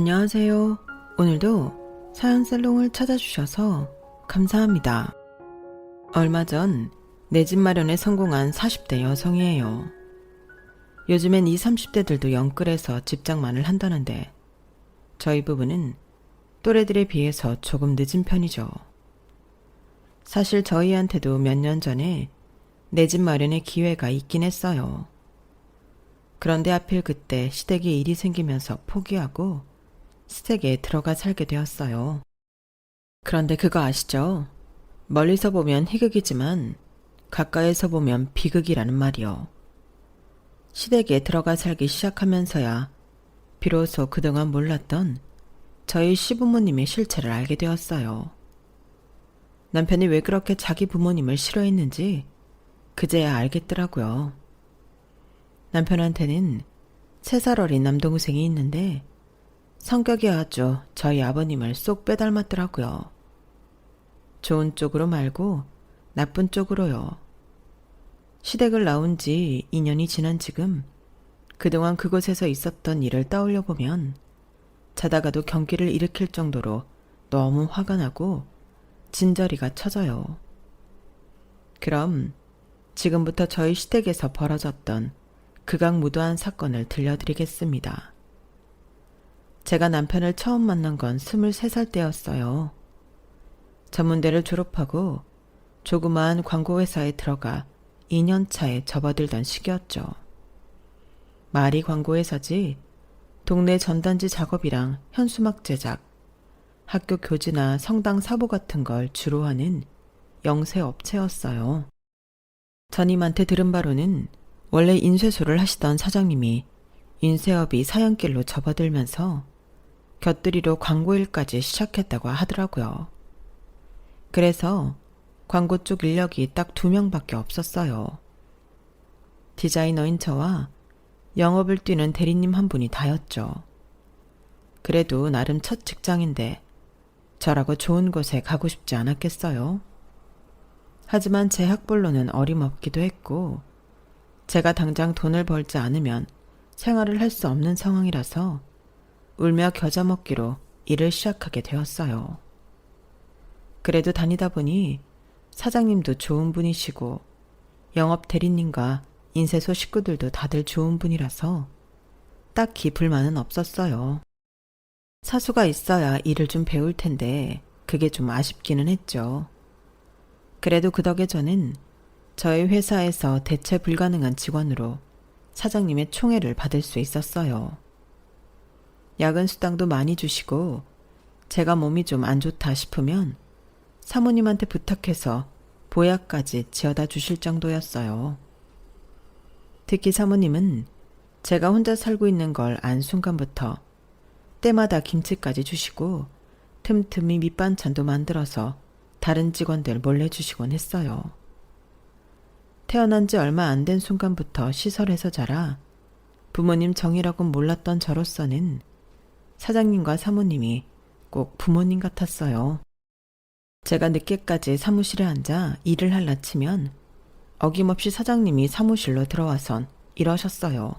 안녕하세요. 오늘도 사연살롱을 찾아주셔서 감사합니다. 얼마 전 내 집 마련에 성공한 40대 여성이에요. 요즘엔 20, 30대들도 영끌해서 집장만을 한다는데 저희 부부는 또래들에 비해서 조금 늦은 편이죠. 사실 저희한테도 몇 년 전에 내 집 마련의 기회가 있긴 했어요. 그런데 하필 그때 시댁에 일이 생기면서 포기하고 시댁에 들어가 살게 되었어요. 그런데 그거 아시죠? 멀리서 보면 희극이지만 가까이서 보면 비극이라는 말이요. 시댁에 들어가 살기 시작하면서야 비로소 그동안 몰랐던 저희 시부모님의 실체를 알게 되었어요. 남편이 왜 그렇게 자기 부모님을 싫어했는지 그제야 알겠더라고요. 남편한테는 3살 어린 남동생이 있는데 성격이 아주 저희 아버님을 쏙 빼닮았더라고요. 좋은 쪽으로 말고 나쁜 쪽으로요. 시댁을 나온 지 2년이 지난 지금 그동안 그곳에서 있었던 일을 떠올려 보면 자다가도 경기를 일으킬 정도로 너무 화가 나고 진저리가 쳐져요. 그럼 지금부터 저희 시댁에서 벌어졌던 극악무도한 사건을 들려드리겠습니다. 제가 남편을 처음 만난 건 23살 때였어요. 전문대를 졸업하고 조그마한 광고회사에 들어가 2년 차에 접어들던 시기였죠. 말이 광고회사지 동네 전단지 작업이랑 현수막 제작, 학교 교지나 성당 사보 같은 걸 주로 하는 영세 업체였어요. 전임한테 들은 바로는 원래 인쇄소를 하시던 사장님이 인쇄업이 사양길로 접어들면서 곁들이로 광고일까지 시작했다고 하더라고요. 그래서 광고 쪽 인력이 딱 2명밖에 없었어요. 디자이너인 저와 영업을 뛰는 대리님 한 분이 다였죠. 그래도 나름 첫 직장인데 저라고 좋은 곳에 가고 싶지 않았겠어요. 하지만 제 학벌로는 어림없기도 했고 제가 당장 돈을 벌지 않으면 생활을 할 수 없는 상황이라서 울며 겨자 먹기로 일을 시작하게 되었어요. 그래도 다니다 보니 사장님도 좋은 분이시고 영업 대리님과 인쇄소 식구들도 다들 좋은 분이라서 딱히 불만은 없었어요. 사수가 있어야 일을 좀 배울 텐데 그게 좀 아쉽기는 했죠. 그래도 그 덕에 저는 저희 회사에서 대체 불가능한 직원으로 사장님의 총애를 받을 수 있었어요. 야근 수당도 많이 주시고 제가 몸이 좀 안 좋다 싶으면 사모님한테 부탁해서 보약까지 지어다 주실 정도였어요. 특히 사모님은 제가 혼자 살고 있는 걸 안 순간부터 때마다 김치까지 주시고 틈틈이 밑반찬도 만들어서 다른 직원들 몰래 주시곤 했어요. 태어난 지 얼마 안 된 순간부터 시설에서 자라 부모님 정이라고 몰랐던 저로서는 사장님과 사모님이 꼭 부모님 같았어요. 제가 늦게까지 사무실에 앉아 일을 할라 치면 어김없이 사장님이 사무실로 들어와선 이러셨어요.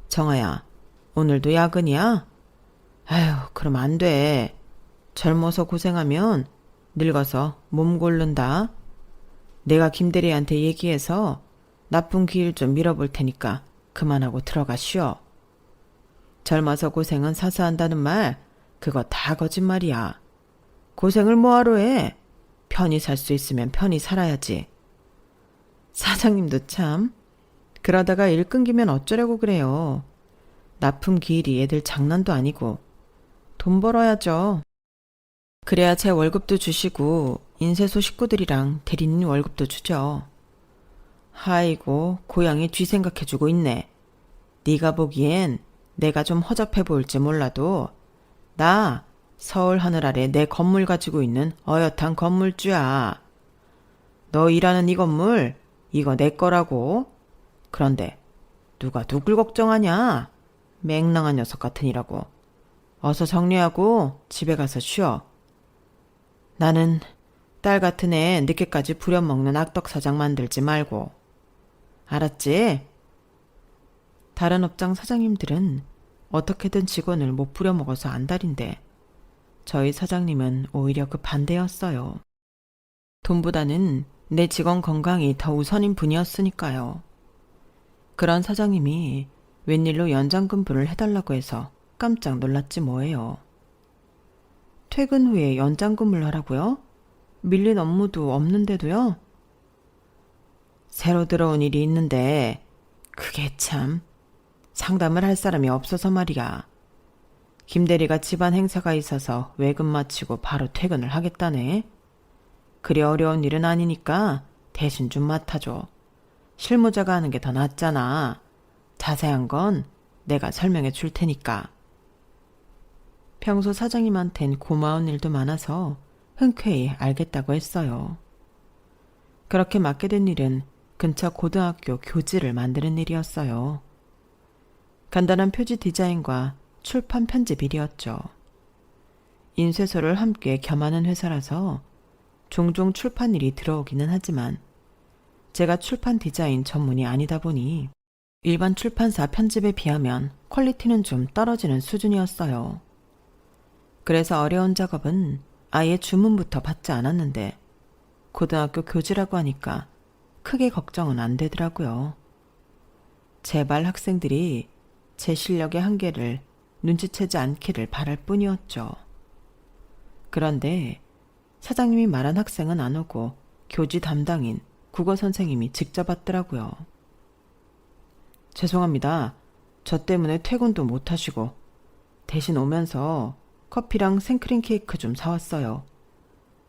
정아야, 오늘도 야근이야? 아휴, 그럼 안 돼. 젊어서 고생하면 늙어서 몸 고른다. 내가 김대리한테 얘기해서 나쁜 기일 좀 밀어볼 테니까 그만하고 들어가 쉬어. 젊어서 고생은 사서 한다는 말, 그거 다 거짓말이야. 고생을 뭐하러 해? 편히 살 수 있으면 편히 살아야지. 사장님도 참, 그러다가 일 끊기면 어쩌려고 그래요. 납품 기일이 애들 장난도 아니고 돈 벌어야죠. 그래야 제 월급도 주시고 인쇄소 식구들이랑 대리님 월급도 주죠. 아이고, 고양이 쥐 생각해주고 있네. 네가 보기엔 내가 좀 허접해 보일지 몰라도 나 서울 하늘 아래 내 건물 가지고 있는 어엿한 건물주야. 너 일하는 이 건물, 이거 내 거라고. 그런데 누가 누굴 걱정하냐? 맹랑한 녀석 같으니라고. 어서 정리하고 집에 가서 쉬어. 나는 딸 같은 애 늦게까지 부려먹는 악덕사장 만들지 말고. 알았지? 다른 업장 사장님들은 어떻게든 직원을 못 부려먹어서 안달인데 저희 사장님은 오히려 그 반대였어요. 돈보다는 내 직원 건강이 더 우선인 분이었으니까요. 그런 사장님이 웬일로 연장근무를 해달라고 해서 깜짝 놀랐지 뭐예요. 퇴근 후에 연장근무를 하라고요? 밀린 업무도 없는데도요? 새로 들어온 일이 있는데 그게 참 상담을 할 사람이 없어서 말이야. 김 대리가 집안 행사가 있어서 외근 마치고 바로 퇴근을 하겠다네. 그리 어려운 일은 아니니까 대신 좀 맡아줘. 실무자가 하는 게 더 낫잖아. 자세한 건 내가 설명해 줄 테니까. 평소 사장님한텐 고마운 일도 많아서 흔쾌히 알겠다고 했어요. 그렇게 맡게 된 일은 근처 고등학교 교지를 만드는 일이었어요. 간단한 표지 디자인과 출판 편집 일이었죠. 인쇄소를 함께 겸하는 회사라서 종종 출판 일이 들어오기는 하지만 제가 출판 디자인 전문이 아니다 보니 일반 출판사 편집에 비하면 퀄리티는 좀 떨어지는 수준이었어요. 그래서 어려운 작업은 아예 주문부터 받지 않았는데 고등학교 교지라고 하니까 크게 걱정은 안 되더라고요. 제발 학생들이 제 실력의 한계를 눈치채지 않기를 바랄 뿐이었죠. 그런데 사장님이 말한 학생은 안 오고 교지 담당인 국어 선생님이 직접 왔더라고요. 죄송합니다. 저 때문에 퇴근도 못 하시고 대신 오면서 커피랑 생크림 케이크 좀 사왔어요.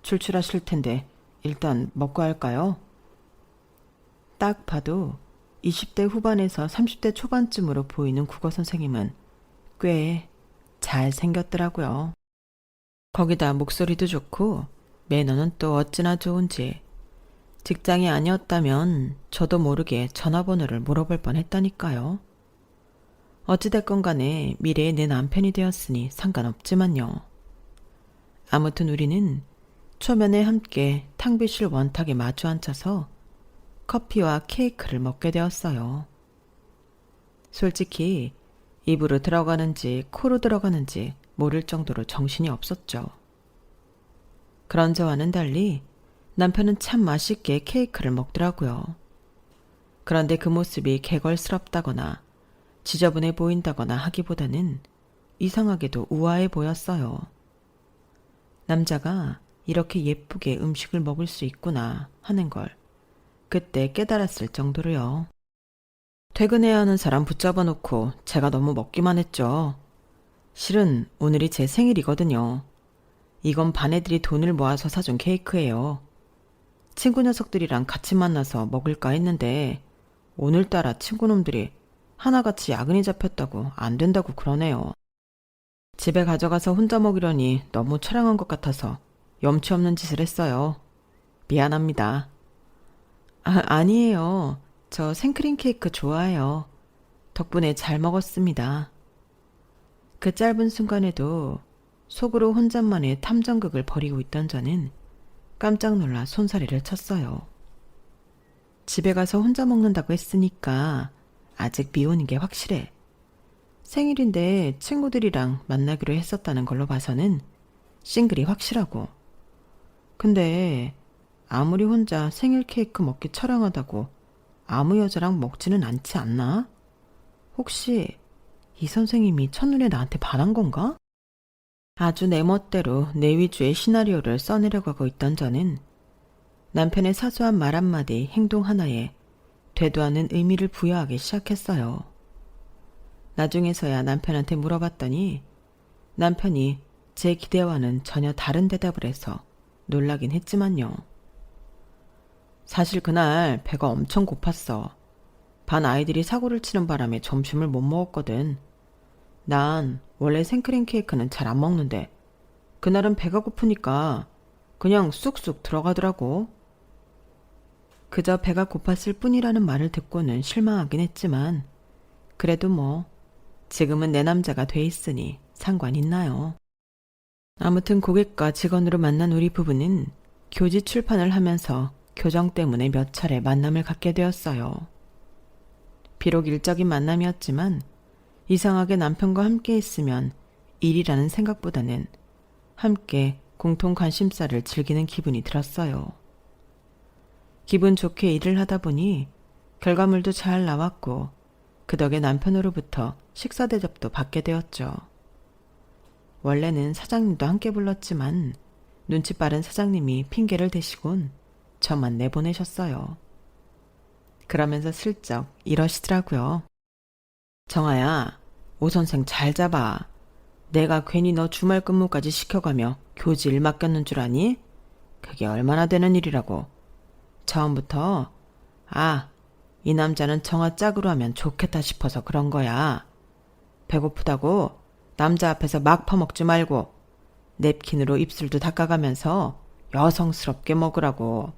출출하실 텐데 일단 먹고 할까요? 딱 봐도 20대 후반에서 30대 초반쯤으로 보이는 국어 선생님은 꽤 잘생겼더라고요. 거기다 목소리도 좋고 매너는 또 어찌나 좋은지 직장이 아니었다면 저도 모르게 전화번호를 물어볼 뻔했다니까요. 어찌됐건 간에 미래의 내 남편이 되었으니 상관없지만요. 아무튼 우리는 초면에 함께 탕비실 원탁에 마주 앉아서 커피와 케이크를 먹게 되었어요. 솔직히 입으로 들어가는지 코로 들어가는지 모를 정도로 정신이 없었죠. 그런 저와는 달리 남편은 참 맛있게 케이크를 먹더라고요. 그런데 그 모습이 개걸스럽다거나 지저분해 보인다거나 하기보다는 이상하게도 우아해 보였어요. 남자가 이렇게 예쁘게 음식을 먹을 수 있구나 하는 걸 그때 깨달았을 정도로요. 퇴근해야 하는 사람 붙잡아 놓고 제가 너무 먹기만 했죠. 실은 오늘이 제 생일이거든요. 이건 반 애들이 돈을 모아서 사준 케이크예요. 친구 녀석들이랑 같이 만나서 먹을까 했는데 오늘따라 친구놈들이 하나같이 야근이 잡혔다고 안 된다고 그러네요. 집에 가져가서 혼자 먹으려니 너무 촬영한 것 같아서 염치 없는 짓을 했어요. 미안합니다. 아니에요. 저 생크림 케이크 좋아해요. 덕분에 잘 먹었습니다. 그 짧은 순간에도 속으로 혼잣말의 탐정극을 벌이고 있던 저는 깜짝 놀라 손사래를 쳤어요. 집에 가서 혼자 먹는다고 했으니까 아직 미혼인 게 확실해. 생일인데 친구들이랑 만나기로 했었다는 걸로 봐서는 싱글이 확실하고. 근데 아무리 혼자 생일 케이크 먹기 처량하다고 아무 여자랑 먹지는 않지 않나? 혹시 이 선생님이 첫눈에 나한테 반한 건가? 아주 내 멋대로 내 위주의 시나리오를 써내려고 하고 있던 저는 남편의 사소한 말 한마디, 행동 하나에 되도 않는 의미를 부여하기 시작했어요. 나중에서야 남편한테 물어봤더니 남편이 제 기대와는 전혀 다른 대답을 해서 놀라긴 했지만요. 사실 그날 배가 엄청 고팠어. 반 아이들이 사고를 치는 바람에 점심을 못 먹었거든. 난 원래 생크림 케이크는 잘 안 먹는데 그날은 배가 고프니까 그냥 쑥쑥 들어가더라고. 그저 배가 고팠을 뿐이라는 말을 듣고는 실망하긴 했지만 그래도 뭐 지금은 내 남자가 돼 있으니 상관 있나요? 아무튼 고객과 직원으로 만난 우리 부부는 교지 출판을 하면서 교정 때문에 몇 차례 만남을 갖게 되었어요. 비록 일적인 만남이었지만 이상하게 남편과 함께 있으면 일이라는 생각보다는 함께 공통 관심사를 즐기는 기분이 들었어요. 기분 좋게 일을 하다 보니 결과물도 잘 나왔고 그 덕에 남편으로부터 식사 대접도 받게 되었죠. 원래는 사장님도 함께 불렀지만 눈치 빠른 사장님이 핑계를 대시곤 저만 내보내셨어요. 그러면서 슬쩍 이러시더라고요. 정아야, 오 선생 잘 잡아. 내가 괜히 너 주말 근무까지 시켜가며 교지 일 맡겼는 줄 아니? 그게 얼마나 되는 일이라고. 처음부터 이 남자는 정아 짝으로 하면 좋겠다 싶어서 그런 거야. 배고프다고 남자 앞에서 막 퍼먹지 말고 냅킨으로 입술도 닦아가면서 여성스럽게 먹으라고.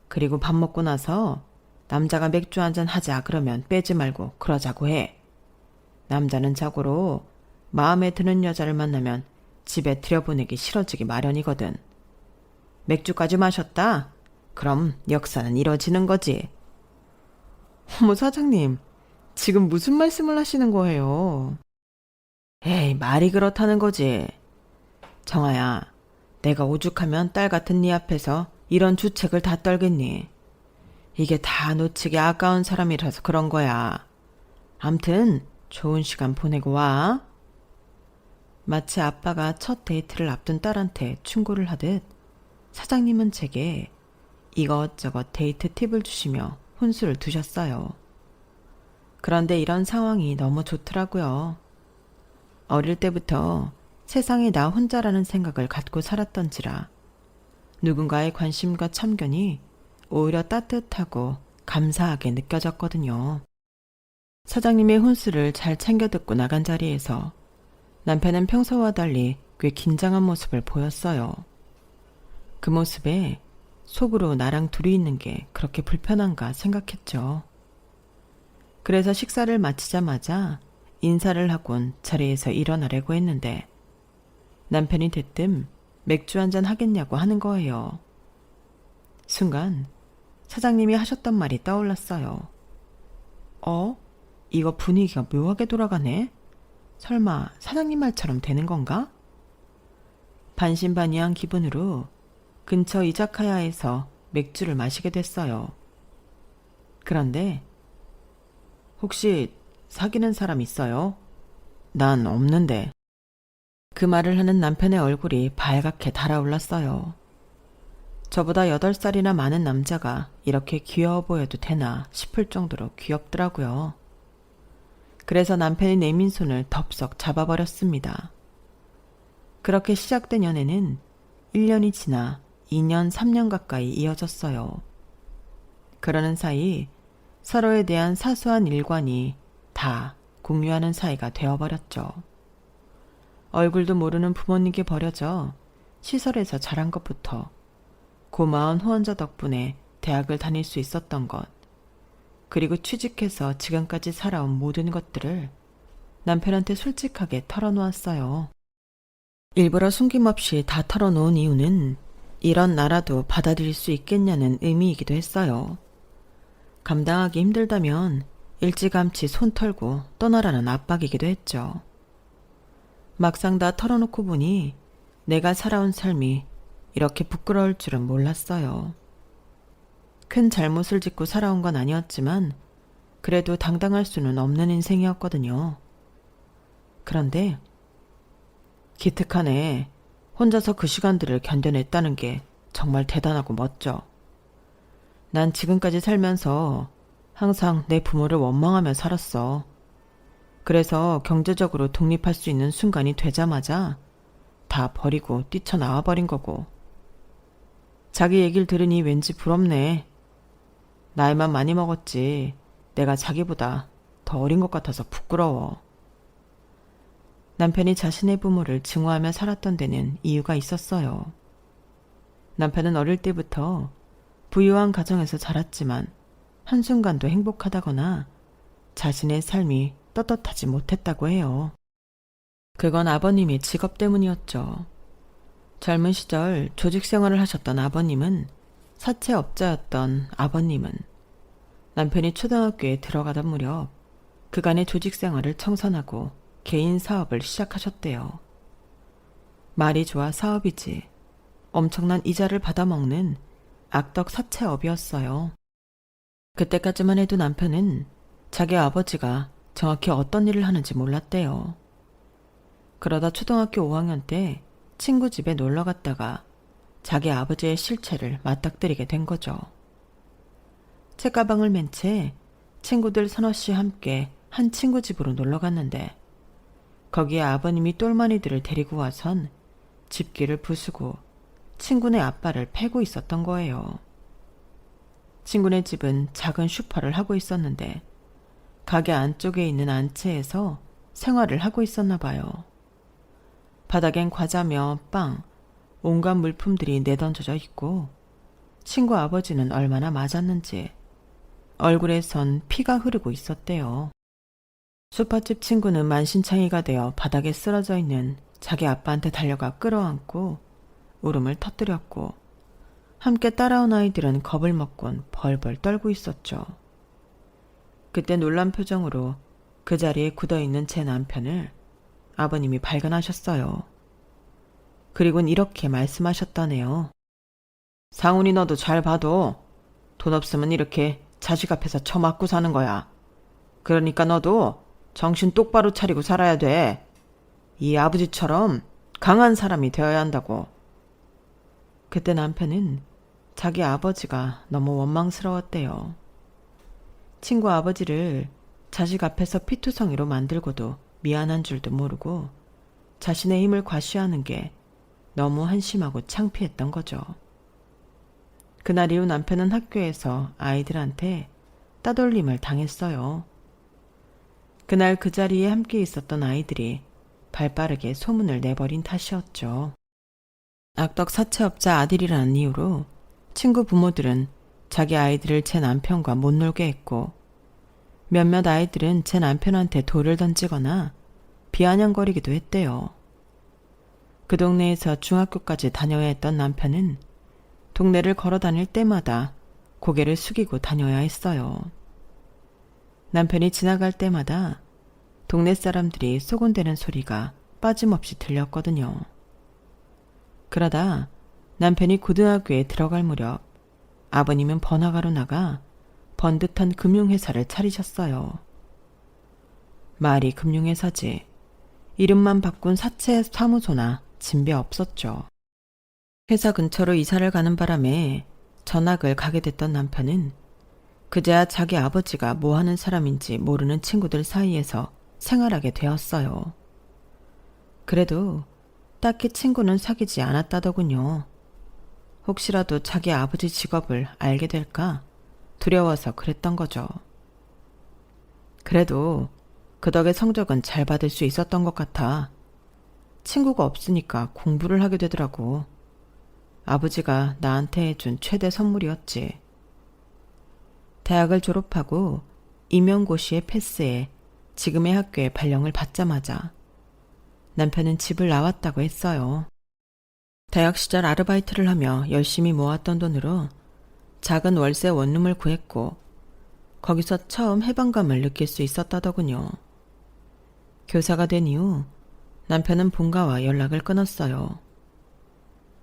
그리고 밥 먹고 나서 남자가 맥주 한잔 하자 그러면 빼지 말고 그러자고 해. 남자는 자고로 마음에 드는 여자를 만나면 집에 들여보내기 싫어지기 마련이거든. 맥주까지 마셨다? 그럼 역사는 이뤄지는 거지. 어머 사장님, 지금 무슨 말씀을 하시는 거예요? 에이, 말이 그렇다는 거지. 정아야, 내가 오죽하면 딸 같은 네 앞에서 이런 주책을 다 떨겠니? 이게 다 놓치기 아까운 사람이라서 그런 거야. 암튼 좋은 시간 보내고 와. 마치 아빠가 첫 데이트를 앞둔 딸한테 충고를 하듯 사장님은 제게 이것저것 데이트 팁을 주시며 혼수를 두셨어요. 그런데 이런 상황이 너무 좋더라고요. 어릴 때부터 세상에 나 혼자라는 생각을 갖고 살았던지라 누군가의 관심과 참견이 오히려 따뜻하고 감사하게 느껴졌거든요. 사장님의 혼수를 잘 챙겨 듣고 나간 자리에서 남편은 평소와 달리 꽤 긴장한 모습을 보였어요. 그 모습에 속으로 나랑 둘이 있는 게 그렇게 불편한가 생각했죠. 그래서 식사를 마치자마자 인사를 하곤 자리에서 일어나려고 했는데 남편이 대뜸 맥주 한잔 하겠냐고 하는 거예요. 순간 사장님이 하셨던 말이 떠올랐어요. 이거 분위기가 묘하게 돌아가네? 설마 사장님 말처럼 되는 건가? 반신반의한 기분으로 근처 이자카야에서 맥주를 마시게 됐어요. 그런데 혹시 사귀는 사람 있어요? 난 없는데. 그 말을 하는 남편의 얼굴이 발갛게 달아올랐어요. 저보다 8살이나 많은 남자가 이렇게 귀여워 보여도 되나 싶을 정도로 귀엽더라고요. 그래서 남편이 내민 손을 덥석 잡아버렸습니다. 그렇게 시작된 연애는 1년이 지나 2년, 3년 가까이 이어졌어요. 그러는 사이 서로에 대한 사소한 일관이 다 공유하는 사이가 되어버렸죠. 얼굴도 모르는 부모님께 버려져 시설에서 자란 것부터 고마운 후원자 덕분에 대학을 다닐 수 있었던 것, 그리고 취직해서 지금까지 살아온 모든 것들을 남편한테 솔직하게 털어놓았어요. 일부러 숨김없이 다 털어놓은 이유는 이런 나라도 받아들일 수 있겠냐는 의미이기도 했어요. 감당하기 힘들다면 일찌감치 손 털고 떠나라는 압박이기도 했죠. 막상 다 털어놓고 보니 내가 살아온 삶이 이렇게 부끄러울 줄은 몰랐어요. 큰 잘못을 짓고 살아온 건 아니었지만 그래도 당당할 수는 없는 인생이었거든요. 그런데 기특하네. 혼자서 그 시간들을 견뎌냈다는 게 정말 대단하고 멋져. 난 지금까지 살면서 항상 내 부모를 원망하며 살았어. 그래서 경제적으로 독립할 수 있는 순간이 되자마자 다 버리고 뛰쳐나와 버린 거고. 자기 얘기를 들으니 왠지 부럽네. 나이만 많이 먹었지 내가 자기보다 더 어린 것 같아서 부끄러워. 남편이 자신의 부모를 증오하며 살았던 데는 이유가 있었어요. 남편은 어릴 때부터 부유한 가정에서 자랐지만 한순간도 행복하다거나 자신의 삶이 떳떳하지 못했다고 해요. 그건 아버님의 직업 때문이었죠. 젊은 시절 조직 생활을 하셨던 아버님은 사채업자였던 아버님은 남편이 초등학교에 들어가던 무렵 그간의 조직 생활을 청산하고 개인 사업을 시작하셨대요. 말이 좋아 사업이지. 엄청난 이자를 받아먹는 악덕 사채업이었어요. 그때까지만 해도 남편은 자기 아버지가 정확히 어떤 일을 하는지 몰랐대요. 그러다 초등학교 5학년 때 친구 집에 놀러 갔다가 자기 아버지의 실체를 맞닥뜨리게 된 거죠. 책가방을 맨 채 친구들 서너씨 함께 한 친구 집으로 놀러 갔는데 거기에 아버님이 똘마니들을 데리고 와선 집기를 부수고 친구네 아빠를 패고 있었던 거예요. 친구네 집은 작은 슈퍼를 하고 있었는데 가게 안쪽에 있는 안채에서 생활을 하고 있었나 봐요. 바닥엔 과자며 빵, 온갖 물품들이 내던져져 있고 친구 아버지는 얼마나 맞았는지 얼굴에선 피가 흐르고 있었대요. 슈퍼집 친구는 만신창이가 되어 바닥에 쓰러져 있는 자기 아빠한테 달려가 끌어안고 울음을 터뜨렸고 함께 따라온 아이들은 겁을 먹곤 벌벌 떨고 있었죠. 그때 놀란 표정으로 그 자리에 굳어있는 제 남편을 아버님이 발견하셨어요. 그리고는 이렇게 말씀하셨다네요. 상훈이 너도 잘 봐도 돈 없으면 이렇게 자식 앞에서 처맞고 사는 거야. 그러니까 너도 정신 똑바로 차리고 살아야 돼. 이 아버지처럼 강한 사람이 되어야 한다고. 그때 남편은 자기 아버지가 너무 원망스러웠대요. 친구 아버지를 자식 앞에서 피투성이로 만들고도 미안한 줄도 모르고 자신의 힘을 과시하는 게 너무 한심하고 창피했던 거죠. 그날 이후 남편은 학교에서 아이들한테 따돌림을 당했어요. 그날 그 자리에 함께 있었던 아이들이 발빠르게 소문을 내버린 탓이었죠. 악덕 사채업자 아들이라는 이유로 친구 부모들은 자기 아이들을 제 남편과 못 놀게 했고 몇몇 아이들은 제 남편한테 돌을 던지거나 비아냥거리기도 했대요. 그 동네에서 중학교까지 다녀야 했던 남편은 동네를 걸어 다닐 때마다 고개를 숙이고 다녀야 했어요. 남편이 지나갈 때마다 동네 사람들이 소곤대는 소리가 빠짐없이 들렸거든요. 그러다 남편이 고등학교에 들어갈 무렵 아버님은 번화가로 나가 번듯한 금융회사를 차리셨어요. 말이 금융회사지. 이름만 바꾼 사채 사무소나 진배 없었죠. 회사 근처로 이사를 가는 바람에 전학을 가게 됐던 남편은 그제야 자기 아버지가 뭐 하는 사람인지 모르는 친구들 사이에서 생활하게 되었어요. 그래도 딱히 친구는 사귀지 않았다더군요. 혹시라도 자기 아버지 직업을 알게 될까 두려워서 그랬던 거죠. 그래도 그 덕에 성적은 잘 받을 수 있었던 것 같아. 친구가 없으니까 공부를 하게 되더라고. 아버지가 나한테 해준 최대 선물이었지. 대학을 졸업하고 임용고시에 패스해 지금의 학교에 발령을 받자마자 남편은 집을 나왔다고 했어요. 대학 시절 아르바이트를 하며 열심히 모았던 돈으로 작은 월세 원룸을 구했고 거기서 처음 해방감을 느낄 수 있었다더군요. 교사가 된 이후 남편은 본가와 연락을 끊었어요.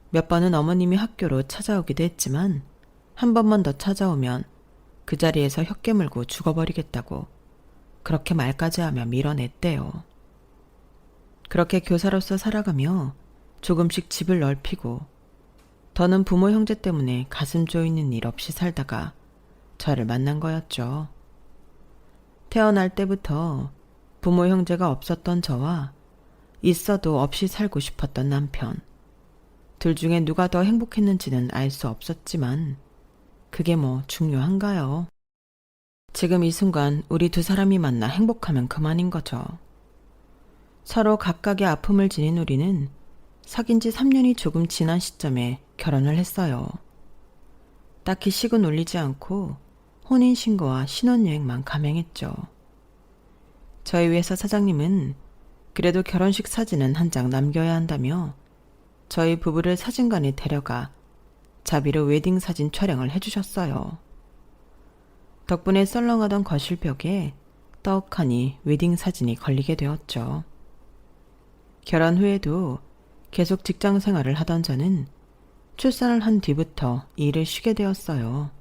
몇 번은 어머님이 학교로 찾아오기도 했지만 한 번만 더 찾아오면 그 자리에서 혀 깨물고 죽어버리겠다고 그렇게 말까지 하며 밀어냈대요. 그렇게 교사로서 살아가며 조금씩 집을 넓히고 더는 부모 형제 때문에 가슴 조이는 일 없이 살다가 저를 만난 거였죠. 태어날 때부터 부모 형제가 없었던 저와 있어도 없이 살고 싶었던 남편. 둘 중에 누가 더 행복했는지는 알 수 없었지만 그게 뭐 중요한가요? 지금 이 순간 우리 두 사람이 만나 행복하면 그만인 거죠. 서로 각각의 아픔을 지닌 우리는 사귄 지 3년이 조금 지난 시점에 결혼을 했어요. 딱히 식은 올리지 않고 혼인신고와 신혼여행만 감행했죠. 저희 회사 사장님은 그래도 결혼식 사진은 한 장 남겨야 한다며 저희 부부를 사진관에 데려가 자비로 웨딩 사진 촬영을 해주셨어요. 덕분에 썰렁하던 거실 벽에 떡하니 웨딩 사진이 걸리게 되었죠. 결혼 후에도 계속 직장 생활을 하던 저는 출산을 한 뒤부터 일을 쉬게 되었어요.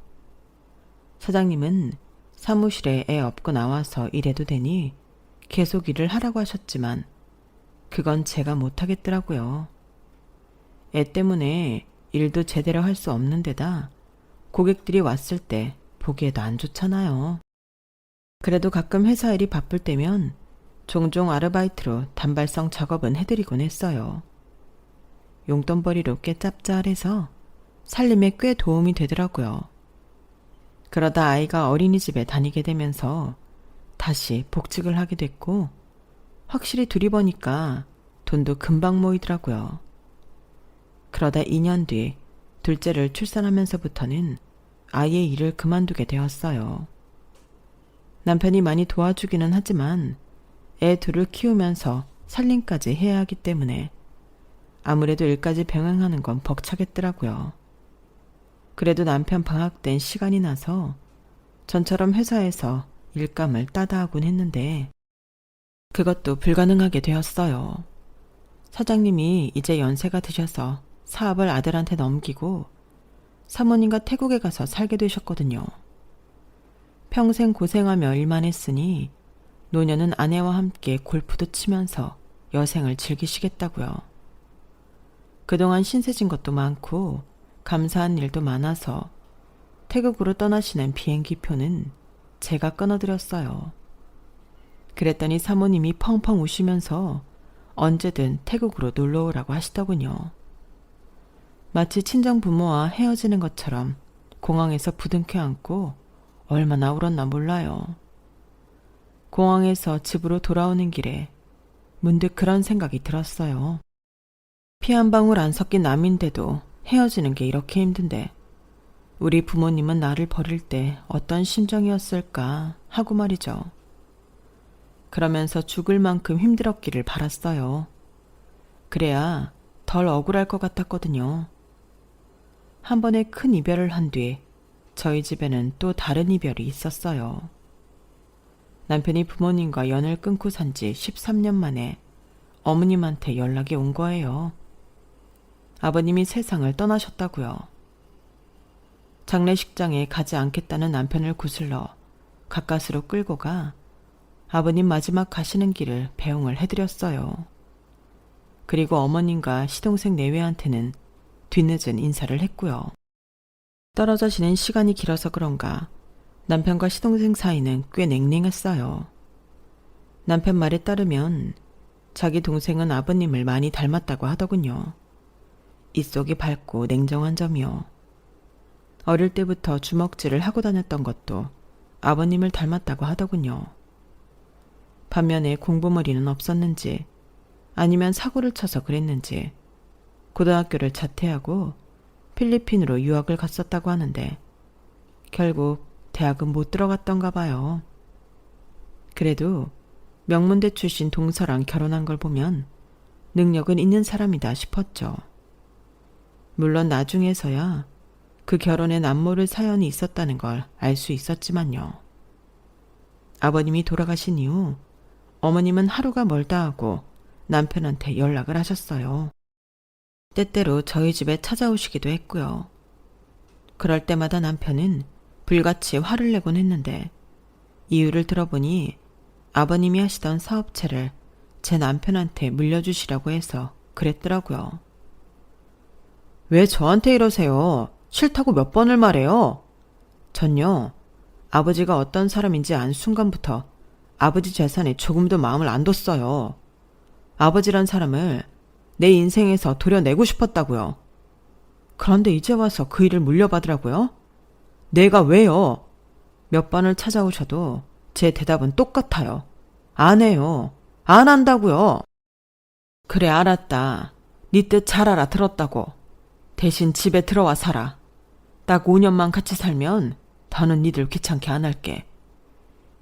사장님은 사무실에 애 업고 나와서 일해도 되니 계속 일을 하라고 하셨지만 그건 제가 못하겠더라고요. 애 때문에 일도 제대로 할 수 없는 데다 고객들이 왔을 때 보기에도 안 좋잖아요. 그래도 가끔 회사 일이 바쁠 때면 종종 아르바이트로 단발성 작업은 해드리곤 했어요. 용돈벌이로 꽤 짭짤해서 살림에 꽤 도움이 되더라고요. 그러다 아이가 어린이집에 다니게 되면서 다시 복직을 하게 됐고 확실히 둘이 버니까 돈도 금방 모이더라고요. 그러다 2년 뒤 둘째를 출산하면서부터는 아이의 일을 그만두게 되었어요. 남편이 많이 도와주기는 하지만 애 둘을 키우면서 살림까지 해야 하기 때문에 아무래도 일까지 병행하는 건 벅차겠더라고요. 그래도 남편 방학 땐 시간이 나서 전처럼 회사에서 일감을 따다 하곤 했는데 그것도 불가능하게 되었어요. 사장님이 이제 연세가 드셔서 사업을 아들한테 넘기고 사모님과 태국에 가서 살게 되셨거든요. 평생 고생하며 일만 했으니 노년은 아내와 함께 골프도 치면서 여생을 즐기시겠다고요. 그동안 신세진 것도 많고 감사한 일도 많아서 태국으로 떠나시는 비행기표는 제가 끊어드렸어요. 그랬더니 사모님이 펑펑 우시면서 언제든 태국으로 놀러오라고 하시더군요. 마치 친정부모와 헤어지는 것처럼 공항에서 부둥켜 안고 얼마나 울었나 몰라요. 공항에서 집으로 돌아오는 길에 문득 그런 생각이 들었어요. 피 한 방울 안 섞인 남인데도 헤어지는 게 이렇게 힘든데 우리 부모님은 나를 버릴 때 어떤 심정이었을까 하고 말이죠. 그러면서 죽을 만큼 힘들었기를 바랐어요. 그래야 덜 억울할 것 같았거든요. 한 번에 큰 이별을 한 뒤 저희 집에는 또 다른 이별이 있었어요. 남편이 부모님과 연을 끊고 산 지 13년 만에 어머님한테 연락이 온 거예요. 아버님이 세상을 떠나셨다고요. 장례식장에 가지 않겠다는 남편을 구슬러 가까스로 끌고 가 아버님 마지막 가시는 길을 배웅을 해드렸어요. 그리고 어머님과 시동생 내외한테는 뒤늦은 인사를 했고요. 떨어져 지낸 시간이 길어서 그런가 남편과 시동생 사이는 꽤 냉랭했어요. 남편 말에 따르면 자기 동생은 아버님을 많이 닮았다고 하더군요. 입속이 밝고 냉정한 점이요. 어릴 때부터 주먹질을 하고 다녔던 것도 아버님을 닮았다고 하더군요. 반면에 공부머리는 없었는지 아니면 사고를 쳐서 그랬는지 고등학교를 자퇴하고 필리핀으로 유학을 갔었다고 하는데 결국 대학은 못 들어갔던가 봐요. 그래도 명문대 출신 동서랑 결혼한 걸 보면 능력은 있는 사람이다 싶었죠. 물론 나중에서야 그 결혼에 남모를 사연이 있었다는 걸 알 수 있었지만요. 아버님이 돌아가신 이후 어머님은 하루가 멀다 하고 남편한테 연락을 하셨어요. 때때로 저희 집에 찾아오시기도 했고요. 그럴 때마다 남편은 불같이 화를 내곤 했는데 이유를 들어보니 아버님이 하시던 사업체를 제 남편한테 물려주시라고 해서 그랬더라고요. 왜 저한테 이러세요? 싫다고 몇 번을 말해요? 전요, 아버지가 어떤 사람인지 안 순간부터 아버지 재산에 조금도 마음을 안 뒀어요. 아버지란 사람을 내 인생에서 도려내고 싶었다고요. 그런데 이제 와서 그 일을 물려받으라고요? 내가 왜요? 몇 번을 찾아오셔도 제 대답은 똑같아요. 안 해요. 안 한다고요. 그래, 알았다. 네 뜻 잘 알아들었다고. 대신 집에 들어와 살아. 딱 5년만 같이 살면 더는 니들 귀찮게 안 할게.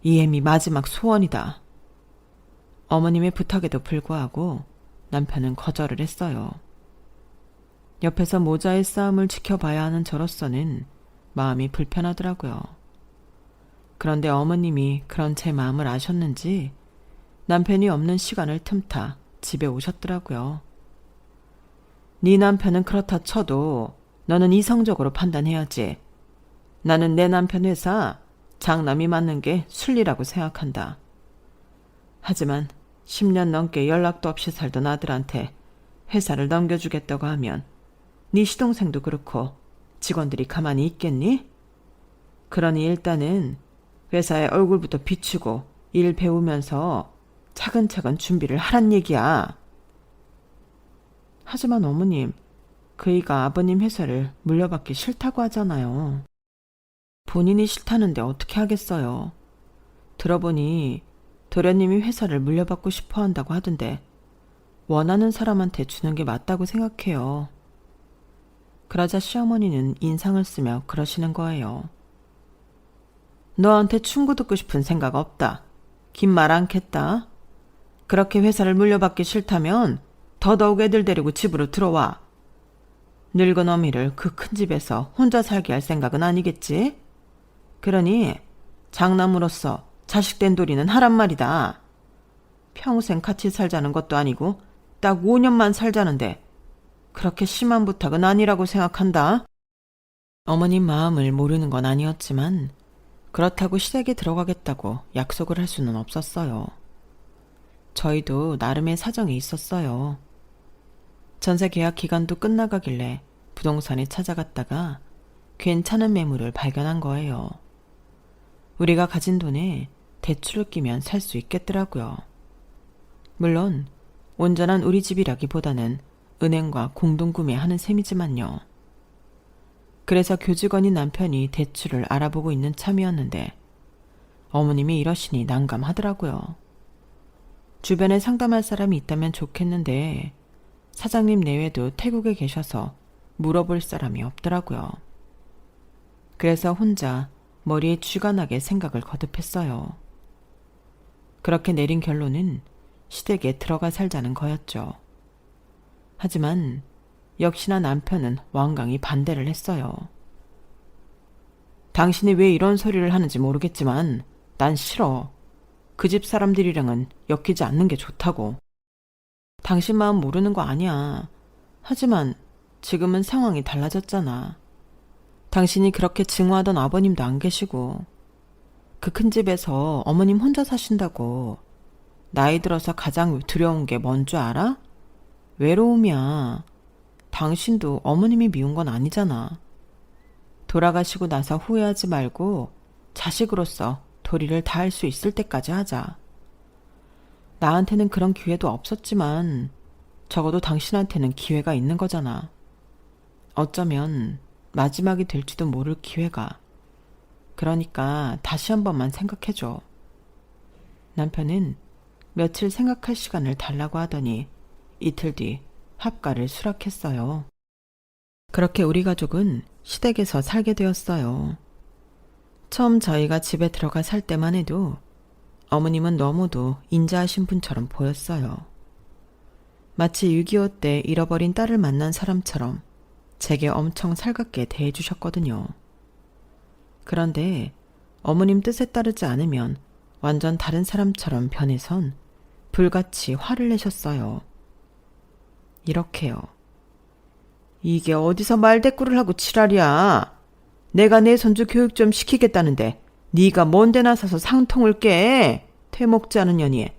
이엠이 마지막 소원이다. 어머님의 부탁에도 불구하고 남편은 거절을 했어요. 옆에서 모자의 싸움을 지켜봐야 하는 저로서는 마음이 불편하더라고요. 그런데 어머님이 그런 제 마음을 아셨는지 남편이 없는 시간을 틈타 집에 오셨더라고요. 네 남편은 그렇다 쳐도 너는 이성적으로 판단해야지. 나는 내 남편 회사 장남이 맞는 게 순리라고 생각한다. 하지만 10년 넘게 연락도 없이 살던 아들한테 회사를 넘겨주겠다고 하면 네 시동생도 그렇고 직원들이 가만히 있겠니? 그러니 일단은 회사에 얼굴부터 비추고 일 배우면서 차근차근 준비를 하란 얘기야. 하지만 어머님, 그이가 아버님 회사를 물려받기 싫다고 하잖아요. 본인이 싫다는데 어떻게 하겠어요. 들어보니 도련님이 회사를 물려받고 싶어 한다고 하던데 원하는 사람한테 주는 게 맞다고 생각해요. 그러자 시어머니는 인상을 쓰며 그러시는 거예요. 너한테 충고 듣고 싶은 생각 없다. 긴 말 않겠다. 그렇게 회사를 물려받기 싫다면 더더욱 애들 데리고 집으로 들어와. 늙은 어미를 그 큰 집에서 혼자 살게 할 생각은 아니겠지? 그러니 장남으로서 자식된 도리는 하란 말이다. 평생 같이 살자는 것도 아니고 딱 5년만 살자는데 그렇게 심한 부탁은 아니라고 생각한다. 어머님 마음을 모르는 건 아니었지만 그렇다고 시댁에 들어가겠다고 약속을 할 수는 없었어요. 저희도 나름의 사정이 있었어요. 전세 계약 기간도 끝나가길래 부동산에 찾아갔다가 괜찮은 매물을 발견한 거예요. 우리가 가진 돈에 대출을 끼면 살 수 있겠더라고요. 물론 온전한 우리 집이라기보다는 은행과 공동구매하는 셈이지만요. 그래서 교직원인 남편이 대출을 알아보고 있는 참이었는데 어머님이 이러시니 난감하더라고요. 주변에 상담할 사람이 있다면 좋겠는데 사장님 내외도 태국에 계셔서 물어볼 사람이 없더라고요. 그래서 혼자 머리에 쥐가 나게 생각을 거듭했어요. 그렇게 내린 결론은 시댁에 들어가 살자는 거였죠. 하지만 역시나 남편은 완강히 반대를 했어요. 당신이 왜 이런 소리를 하는지 모르겠지만 난 싫어. 그 집 사람들이랑은 엮이지 않는 게 좋다고. 당신 마음 모르는 거 아니야. 하지만 지금은 상황이 달라졌잖아. 당신이 그렇게 증오하던 아버님도 안 계시고 그 큰 집에서 어머님 혼자 사신다고. 나이 들어서 가장 두려운 게 뭔 줄 알아? 외로움이야. 당신도 어머님이 미운 건 아니잖아. 돌아가시고 나서 후회하지 말고 자식으로서 도리를 다할 수 있을 때까지 하자. 나한테는 그런 기회도 없었지만 적어도 당신한테는 기회가 있는 거잖아. 어쩌면 마지막이 될지도 모를 기회가. 그러니까 다시 한 번만 생각해줘. 남편은 며칠 생각할 시간을 달라고 하더니 이틀 뒤 합가를 수락했어요. 그렇게 우리 가족은 시댁에서 살게 되었어요. 처음 저희가 집에 들어가 살 때만 해도 어머님은 너무도 인자하신 분처럼 보였어요. 마치 6.25 때 잃어버린 딸을 만난 사람처럼 제게 엄청 살갑게 대해주셨거든요. 그런데 어머님 뜻에 따르지 않으면 완전 다른 사람처럼 변해선 불같이 화를 내셨어요. 이렇게요. 이게 어디서 말대꾸를 하고 지랄이야. 내가 내 손주 교육 좀 시키겠다는데 네가 뭔데 나서서 상통을 깨. 태먹지 않은 년이.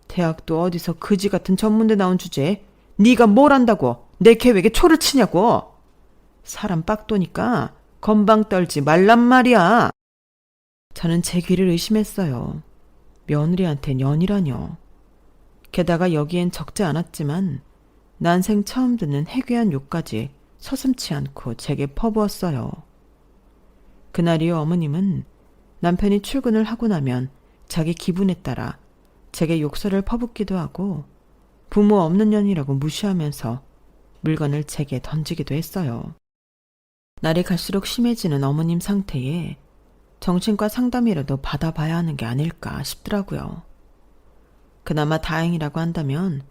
대학도 어디서 그지 같은 전문대 나온 주제에 네가 뭘 안다고 내 계획에 초를 치냐고. 사람 빡도니까 건방 떨지 말란 말이야. 저는 제 귀를 의심했어요. 며느리한테 년이라뇨. 게다가 여기엔 적지 않았지만 난생 처음 듣는 해괴한 욕까지 서슴지 않고 제게 퍼부었어요. 그날 이후 어머님은 남편이 출근을 하고 나면 자기 기분에 따라 제게 욕설을 퍼붓기도 하고 부모 없는 년이라고 무시하면서 물건을 제게 던지기도 했어요. 날이 갈수록 심해지는 어머님 상태에 정신과 상담이라도 받아봐야 하는 게 아닐까 싶더라고요. 그나마 다행이라고 한다면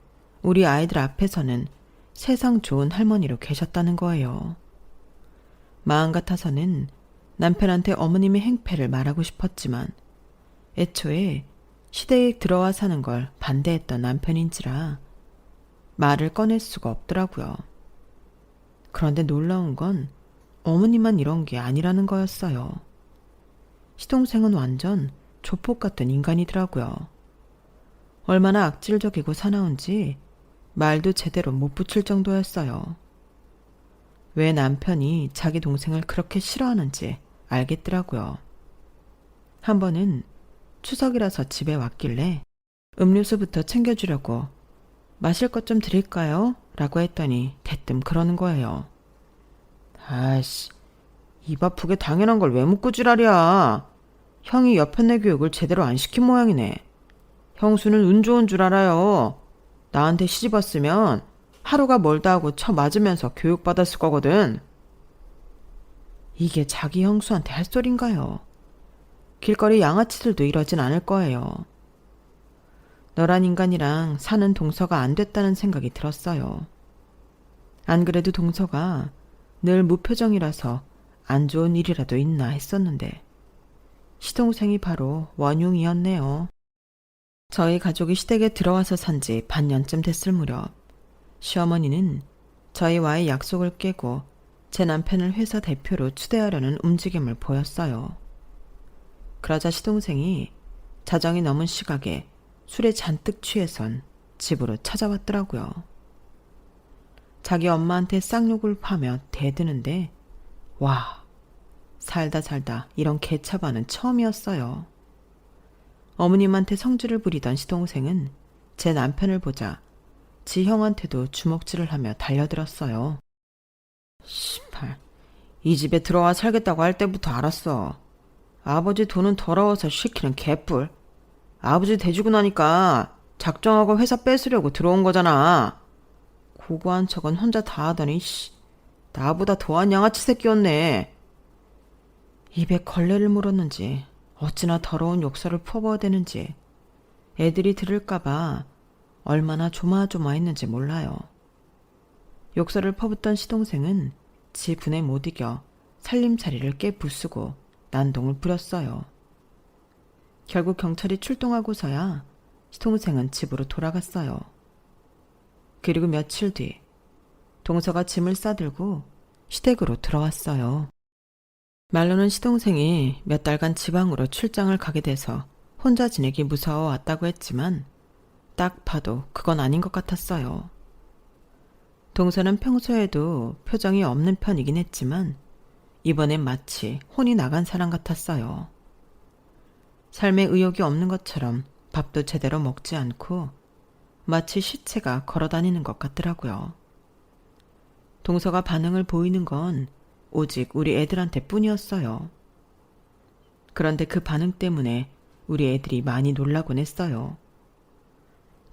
우리 아이들 앞에서는 세상 좋은 할머니로 계셨다는 거예요. 마음 같아서는 남편한테 어머님의 행패를 말하고 싶었지만 애초에 시댁에 들어와 사는 걸 반대했던 남편인지라 말을 꺼낼 수가 없더라고요. 그런데 놀라운 건 어머니만 이런 게 아니라는 거였어요. 시동생은 완전 조폭 같은 인간이더라고요. 얼마나 악질적이고 사나운지 말도 제대로 못 붙일 정도였어요. 왜 남편이 자기 동생을 그렇게 싫어하는지 알겠더라고요. 한 번은 추석이라서 집에 왔길래 음료수부터 챙겨주려고 마실 것 좀 드릴까요? 라고 했더니 대뜸 그러는 거예요. 아이씨, 입 아프게 당연한 걸 왜 묻고 지랄이야. 형이 여편네 교육을 제대로 안 시킨 모양이네. 형수는 운 좋은 줄 알아요. 나한테 시집 왔으면 하루가 멀다 하고 쳐맞으면서 교육받았을 거거든. 이게 자기 형수한테 할 소린가요? 길거리 양아치들도 이러진 않을 거예요. 너란 인간이랑 사는 동서가 안 됐다는 생각이 들었어요. 안 그래도 동서가 늘 무표정이라서 안 좋은 일이라도 있나 했었는데 시동생이 바로 원흉이었네요. 저희 가족이 시댁에 들어와서 산 지 반년쯤 됐을 무렵 시어머니는 저희와의 약속을 깨고 제 남편을 회사 대표로 추대하려는 움직임을 보였어요. 그러자 시동생이 자정이 넘은 시각에 술에 잔뜩 취해선 집으로 찾아왔더라고요. 자기 엄마한테 쌍욕을 하며 대드는데 와, 살다 이런 개차반은 처음이었어요. 어머님한테 성질을 부리던 시동생은 제 남편을 보자 지 형한테도 주먹질을 하며 달려들었어요. 씨발, 이 집에 들어와 살겠다고 할 때부터 알았어. 아버지 돈은 더러워서 시키는 개뿔. 아버지 대주고 나니까 작정하고 회사 뺏으려고 들어온 거잖아. 고고한 척은 혼자 다 하더니 나보다 더한 양아치 새끼였네. 입에 걸레를 물었는지 어찌나 더러운 욕설을 퍼부어야 되는지 애들이 들을까봐 얼마나 조마조마했는지 몰라요. 욕설을 퍼붓던 시동생은 지 분에 못 이겨 살림살이를 깨부수고 난동을 부렸어요. 결국 경찰이 출동하고서야 시동생은 집으로 돌아갔어요. 그리고 며칠 뒤 동서가 짐을 싸들고 시댁으로 들어왔어요. 말로는 시동생이 몇 달간 지방으로 출장을 가게 돼서 혼자 지내기 무서워 왔다고 했지만 딱 봐도 그건 아닌 것 같았어요. 동서는 평소에도 표정이 없는 편이긴 했지만 이번엔 마치 혼이 나간 사람 같았어요. 삶에 의욕이 없는 것처럼 밥도 제대로 먹지 않고 마치 시체가 걸어다니는 것 같더라고요. 동서가 반응을 보이는 건 오직 우리 애들한테 뿐이었어요. 그런데 그 반응 때문에 우리 애들이 많이 놀라곤 했어요.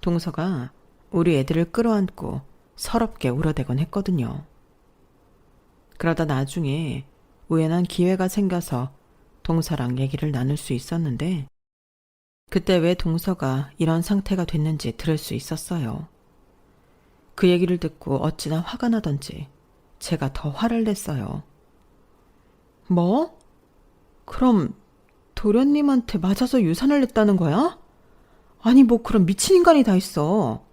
동서가 우리 애들을 끌어안고 서럽게 울어대곤 했거든요. 그러다 나중에 우연한 기회가 생겨서 동서랑 얘기를 나눌 수 있었는데 그때 왜 동서가 이런 상태가 됐는지 들을 수 있었어요. 그 얘기를 듣고 어찌나 화가 나던지 제가 더 화를 냈어요. 뭐? 그럼 도련님한테 맞아서 유산을 냈다는 거야? 아니 뭐 그런 미친 인간이 다 있어.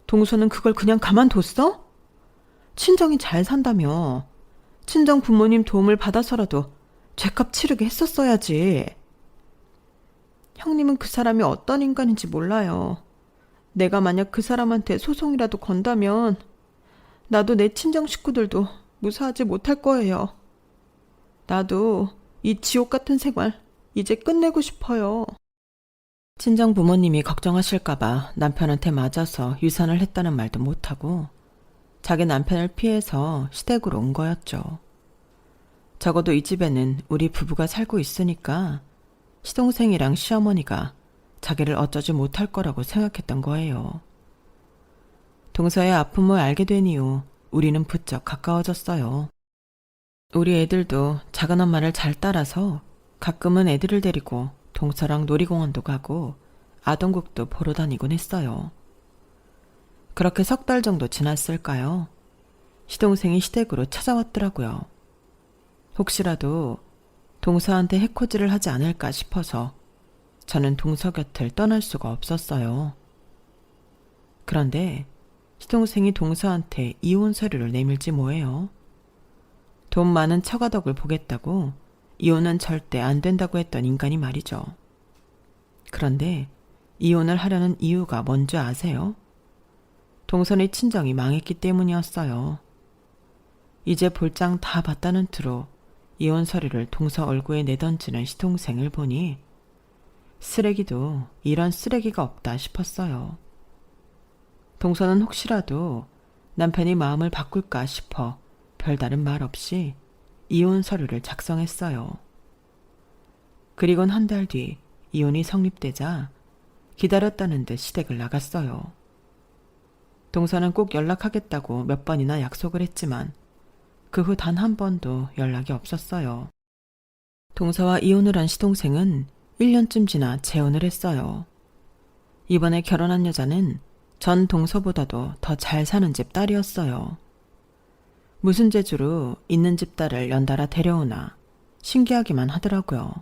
동서는 그걸 그냥 가만뒀어? 친정이 잘 산다며. 친정 부모님 도움을 받아서라도 죗값 치르게 했었어야지. 형님은 그 사람이 어떤 인간인지 몰라요. 내가 만약 그 사람한테 소송이라도 건다면 나도 내 친정 식구들도 무사하지 못할 거예요. 나도 이 지옥 같은 생활 이제 끝내고 싶어요. 친정 부모님이 걱정하실까봐 남편한테 맞아서 유산을 했다는 말도 못하고 자기 남편을 피해서 시댁으로 온 거였죠. 적어도 이 집에는 우리 부부가 살고 있으니까 시동생이랑 시어머니가 자기를 어쩌지 못할 거라고 생각했던 거예요. 동서의 아픔을 알게 된 이후 우리는 부쩍 가까워졌어요. 우리 애들도 작은 엄마를 잘 따라서 가끔은 애들을 데리고 동서랑 놀이공원도 가고 아동국도 보러 다니곤 했어요. 그렇게 석 달 정도 지났을까요? 시동생이 시댁으로 찾아왔더라고요. 혹시라도 동서한테 해코지를 하지 않을까 싶어서 저는 동서 곁을 떠날 수가 없었어요. 그런데 시동생이 동서한테 이혼 서류를 내밀지 뭐예요. 돈 많은 처가덕을 보겠다고 이혼은 절대 안 된다고 했던 인간이 말이죠. 그런데 이혼을 하려는 이유가 뭔지 아세요? 동선의 친정이 망했기 때문이었어요. 이제 볼장 다 봤다는 투로 이혼 서류를 동서 얼굴에 내던지는 시동생을 보니 쓰레기도 이런 쓰레기가 없다 싶었어요. 동서는 혹시라도 남편이 마음을 바꿀까 싶어 별다른 말 없이 이혼 서류를 작성했어요. 그리곤 한 달 뒤 이혼이 성립되자 기다렸다는 듯 시댁을 나갔어요. 동서는 꼭 연락하겠다고 몇 번이나 약속을 했지만 그 후 단 한 번도 연락이 없었어요. 동서와 이혼을 한 시동생은 1년쯤 지나 재혼을 했어요. 이번에 결혼한 여자는 전 동서보다도 더 잘 사는 집 딸이었어요. 무슨 재주로 있는 집 딸을 연달아 데려오나 신기하기만 하더라고요.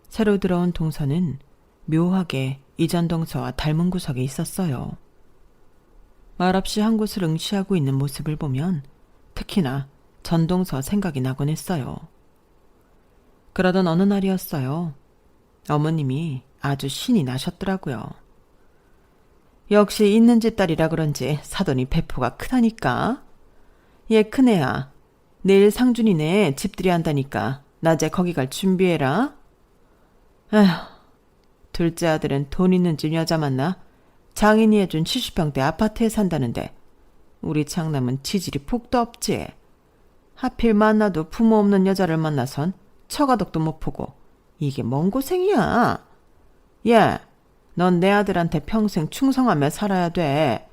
새로 들어온 동서는 묘하게 이전 동서와 닮은 구석이 있었어요. 말없이 한 곳을 응시하고 있는 모습을 보면 특히나 전동서 생각이 나곤 했어요. 그러던 어느 날이었어요. 어머님이 아주 신이 나셨더라고요. 역시 있는 집 딸이라 그런지 사돈이 배포가 크다니까. 얘 큰애야. 내일 상준이네 집들이 한다니까 낮에 거기 갈 준비해라. 에휴, 둘째 아들은 돈 있는 집 여자 만나 장인이 해준 70평대 아파트에 산다는데 우리 장남은 지질이 폭도 없지. 하필 만나도 부모 없는 여자를 만나선 처가덕도 못 보고 이게 뭔 고생이야. 야, 넌 내 아들한테 평생 충성하며 살아야 돼.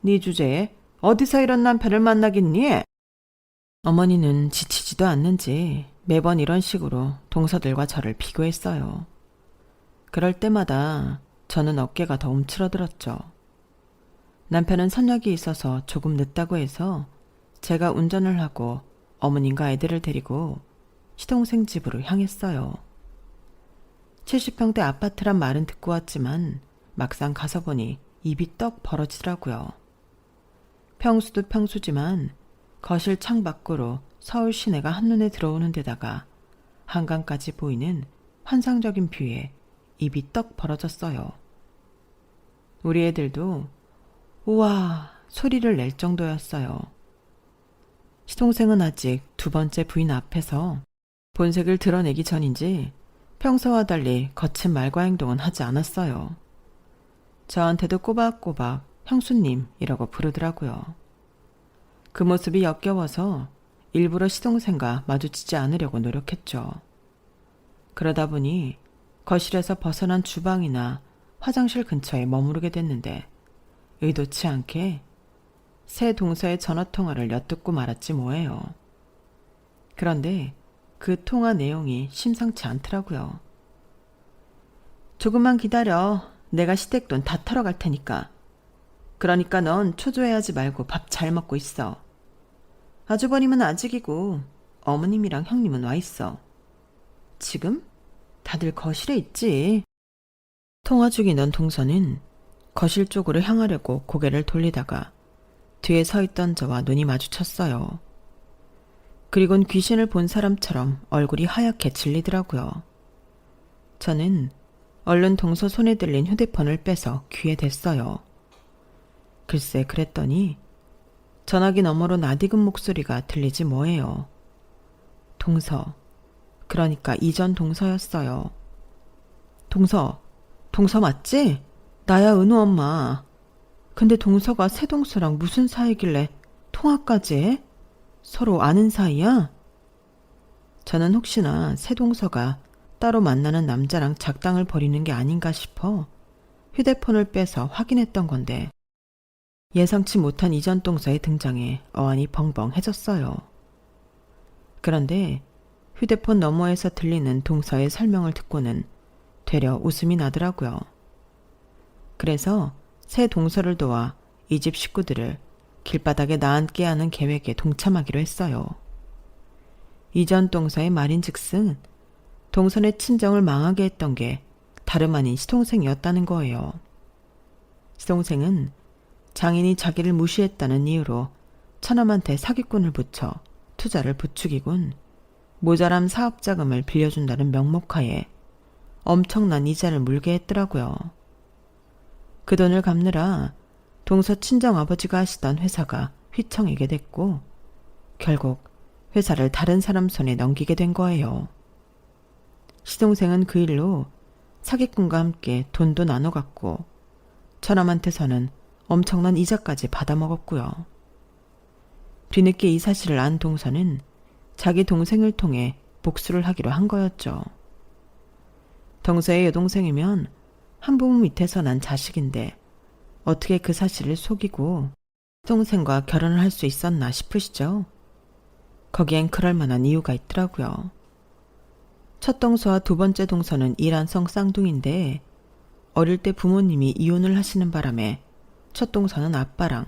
네 주제에 어디서 이런 남편을 만나겠니? 어머니는 지치지도 않는지 매번 이런 식으로 동서들과 저를 비교했어요. 그럴 때마다 저는 어깨가 더 움츠러들었죠. 남편은 선약이 있어서 조금 늦다고 해서 제가 운전을 하고 어머님과 애들을 데리고 시동생 집으로 향했어요. 70평대 아파트란 말은 듣고 왔지만 막상 가서 보니 입이 떡 벌어지더라고요. 평수도 평수지만 거실 창 밖으로 서울 시내가 한눈에 들어오는 데다가 한강까지 보이는 환상적인 뷰에 입이 떡 벌어졌어요. 우리 애들도 우와 소리를 낼 정도였어요. 시동생은 아직 두 번째 부인 앞에서 본색을 드러내기 전인지 평소와 달리 거친 말과 행동은 하지 않았어요. 저한테도 꼬박꼬박 형수님이라고 부르더라고요. 그 모습이 역겨워서 일부러 시동생과 마주치지 않으려고 노력했죠. 그러다 보니 거실에서 벗어난 주방이나 화장실 근처에 머무르게 됐는데 의도치 않게 새 동서의 전화통화를 엿듣고 말았지 뭐예요. 그런데 그 통화 내용이 심상치 않더라고요. 조금만 기다려. 내가 시댁돈 다 털어갈 테니까. 그러니까 넌 초조해하지 말고 밥 잘 먹고 있어. 아주버님은 아직이고 어머님이랑 형님은 와 있어. 지금? 다들 거실에 있지. 통화 중이던 동서는 거실 쪽으로 향하려고 고개를 돌리다가 뒤에 서 있던 저와 눈이 마주쳤어요. 그리곤 귀신을 본 사람처럼 얼굴이 하얗게 질리더라고요. 저는 얼른 동서 손에 들린 휴대폰을 빼서 귀에 댔어요. 글쎄 그랬더니 전화기 너머로 낯익은 목소리가 들리지 뭐예요. 동서, 그러니까 이전 동서였어요. 동서 맞지? 나야 은우 엄마. 근데 동서가 새 동서랑 무슨 사이길래 통화까지 해? 서로 아는 사이야? 저는 혹시나 새 동서가 따로 만나는 남자랑 작당을 벌이는 게 아닌가 싶어 휴대폰을 빼서 확인했던 건데 예상치 못한 이전 동서의 등장에 어안이 벙벙해졌어요. 그런데 휴대폰 너머에서 들리는 동서의 설명을 듣고는 되려 웃음이 나더라고요. 그래서 새 동서를 도와 이 집 식구들을 길바닥에 나앉게 하는 계획에 동참하기로 했어요. 이전 동서의 말인즉슨 동선의 친정을 망하게 했던 게 다름 아닌 시동생이었다는 거예요. 시동생은 장인이 자기를 무시했다는 이유로 처남한테 사기꾼을 붙여 투자를 부추기곤 모자람 사업자금을 빌려준다는 명목하에 엄청난 이자를 물게 했더라고요. 그 돈을 갚느라 동서 친정아버지가 하시던 회사가 휘청이게 됐고 결국 회사를 다른 사람 손에 넘기게 된 거예요. 시동생은 그 일로 사기꾼과 함께 돈도 나눠 갖고 처남한테서는 엄청난 이자까지 받아먹었고요. 뒤늦게 이 사실을 안 동서는 자기 동생을 통해 복수를 하기로 한 거였죠. 동서의 여동생이면 한부모 밑에서 난 자식인데 어떻게 그 사실을 속이고 동생과 결혼을 할 수 있었나 싶으시죠? 거기엔 그럴 만한 이유가 있더라고요. 첫 동서와 두 번째 동서는 일란성 쌍둥이인데 어릴 때 부모님이 이혼을 하시는 바람에 첫 동서는 아빠랑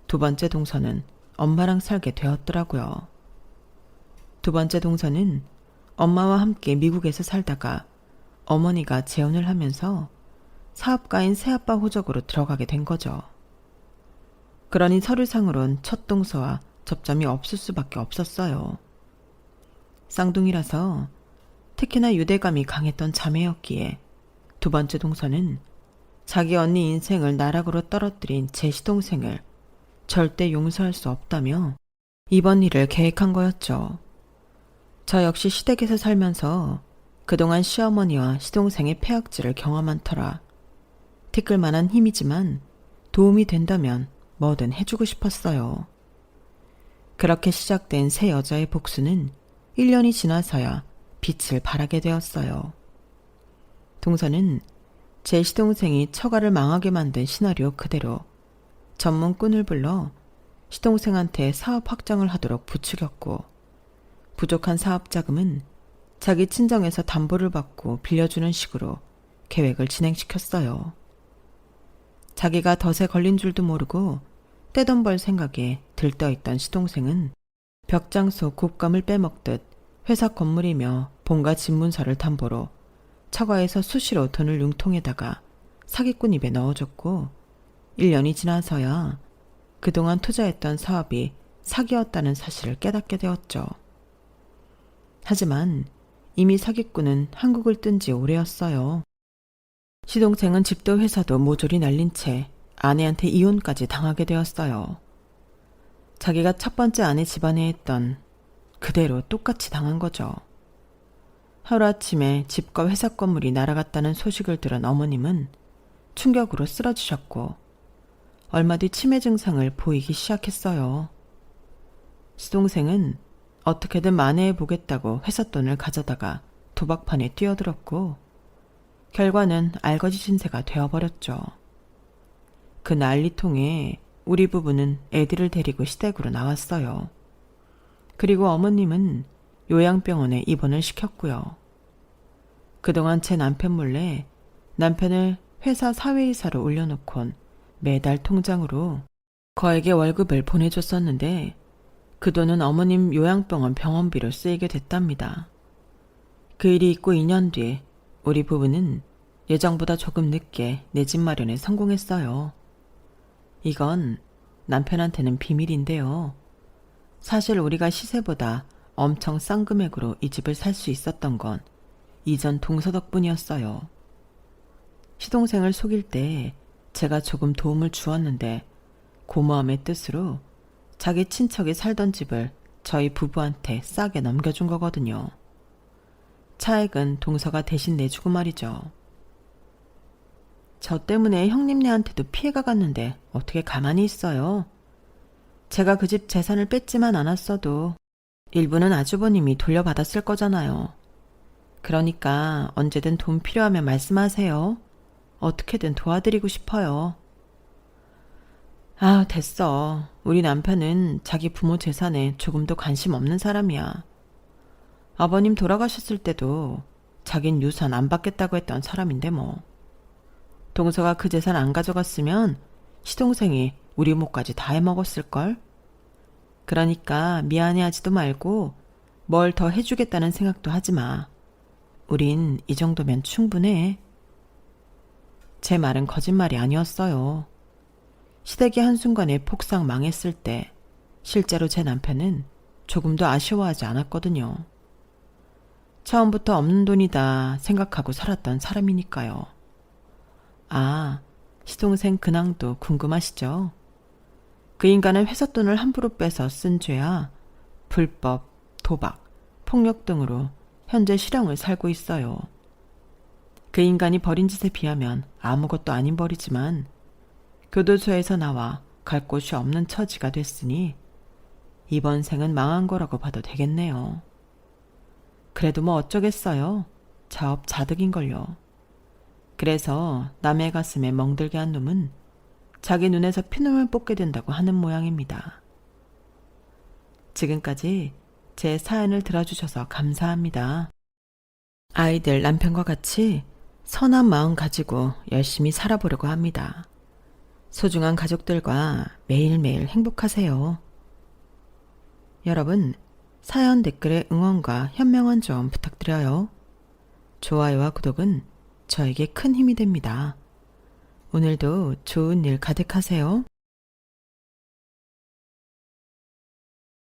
두 번째 동서는 엄마랑 살게 되었더라고요. 두 번째 동서는 엄마와 함께 미국에서 살다가 어머니가 재혼을 하면서 사업가인 새아빠 호적으로 들어가게 된 거죠. 그러니 서류상으론 첫 동서와 접점이 없을 수밖에 없었어요. 쌍둥이라서 특히나 유대감이 강했던 자매였기에 두 번째 동서는 자기 언니 인생을 나락으로 떨어뜨린 제 시동생을 절대 용서할 수 없다며 이번 일을 계획한 거였죠. 저 역시 시댁에서 살면서 그동안 시어머니와 시동생의 폐악질을 경험한 터라 티끌만한 힘이지만 도움이 된다면 뭐든 해주고 싶었어요. 그렇게 시작된 새 여자의 복수는 1년이 지나서야 빛을 발하게 되었어요. 동서는 제 시동생이 처가를 망하게 만든 시나리오 그대로 전문꾼을 불러 시동생한테 사업 확장을 하도록 부추겼고 부족한 사업 자금은 자기 친정에서 담보를 받고 빌려주는 식으로 계획을 진행시켰어요. 자기가 덫에 걸린 줄도 모르고 떼돈 벌 생각에 들떠있던 시동생은 벽장소 곶감을 빼먹듯 회사 건물이며 본가 집문서를 담보로 처가에서 수시로 돈을 융통에다가 사기꾼 입에 넣어줬고 1년이 지나서야 그동안 투자했던 사업이 사기였다는 사실을 깨닫게 되었죠. 하지만 이미 사기꾼은 한국을 뜬 지 오래였어요. 시동생은 집도 회사도 모조리 날린 채 아내한테 이혼까지 당하게 되었어요. 자기가 첫 번째 아내 집안에 했던 그대로 똑같이 당한 거죠. 하루아침에 집과 회사 건물이 날아갔다는 소식을 들은 어머님은 충격으로 쓰러지셨고 얼마 뒤 치매 증상을 보이기 시작했어요. 시동생은 어떻게든 만회해보겠다고 회사 돈을 가져다가 도박판에 뛰어들었고 결과는 알거지 신세가 되어버렸죠. 그 난리통에 우리 부부는 애들을 데리고 시댁으로 나왔어요. 그리고 어머님은 요양병원에 입원을 시켰고요. 그동안 제 남편 몰래 남편을 회사 사회이사로 올려놓곤 매달 통장으로 거액의 월급을 보내줬었는데 그 돈은 어머님 요양병원 병원비로 쓰이게 됐답니다. 그 일이 있고 2년 뒤에 우리 부부는 예정보다 조금 늦게 내 집 마련에 성공했어요. 이건 남편한테는 비밀인데요. 사실 우리가 시세보다 엄청 싼 금액으로 이 집을 살 수 있었던 건 이전 동서 덕분이었어요. 시동생을 속일 때 제가 조금 도움을 주었는데 고마움의 뜻으로 자기 친척이 살던 집을 저희 부부한테 싸게 넘겨준 거거든요. 차액은 동서가 대신 내주고 말이죠. 저 때문에 형님네한테도 피해가 갔는데 어떻게 가만히 있어요? 제가 그 집 재산을 뺏지만 않았어도 일부는 아주버님이 돌려받았을 거잖아요. 그러니까 언제든 돈 필요하면 말씀하세요. 어떻게든 도와드리고 싶어요. 아, 됐어. 우리 남편은 자기 부모 재산에 조금도 관심 없는 사람이야. 아버님 돌아가셨을 때도 자긴 유산 안 받겠다고 했던 사람인데 뭐. 동서가 그 재산 안 가져갔으면 시동생이 우리 몫까지 다 해먹었을걸? 그러니까 미안해하지도 말고 뭘 더 해주겠다는 생각도 하지 마. 우린 이 정도면 충분해. 제 말은 거짓말이 아니었어요. 시댁이 한순간에 폭삭 망했을 때 실제로 제 남편은 조금도 아쉬워하지 않았거든요. 처음부터 없는 돈이다 생각하고 살았던 사람이니까요. 아, 시동생 근황도 궁금하시죠? 그 인간은 회사 돈을 함부로 빼서 쓴 죄야 불법, 도박, 폭력 등으로 현재 실형을 살고 있어요. 그 인간이 벌인 짓에 비하면 아무것도 아닌 벌이지만 교도소에서 나와 갈 곳이 없는 처지가 됐으니 이번 생은 망한 거라고 봐도 되겠네요. 그래도 뭐 어쩌겠어요. 자업자득인걸요. 그래서 남의 가슴에 멍들게 한 놈은 자기 눈에서 피눈을 뽑게 된다고 하는 모양입니다. 지금까지 제 사연을 들어주셔서 감사합니다. 아이들 남편과 같이 선한 마음 가지고 열심히 살아보려고 합니다. 소중한 가족들과 매일매일 행복하세요. 여러분, 사연 댓글에 응원과 현명한 좀 부탁드려요. 좋아요와 구독은 저에게 큰 힘이 됩니다. 오늘도 좋은 일 가득하세요.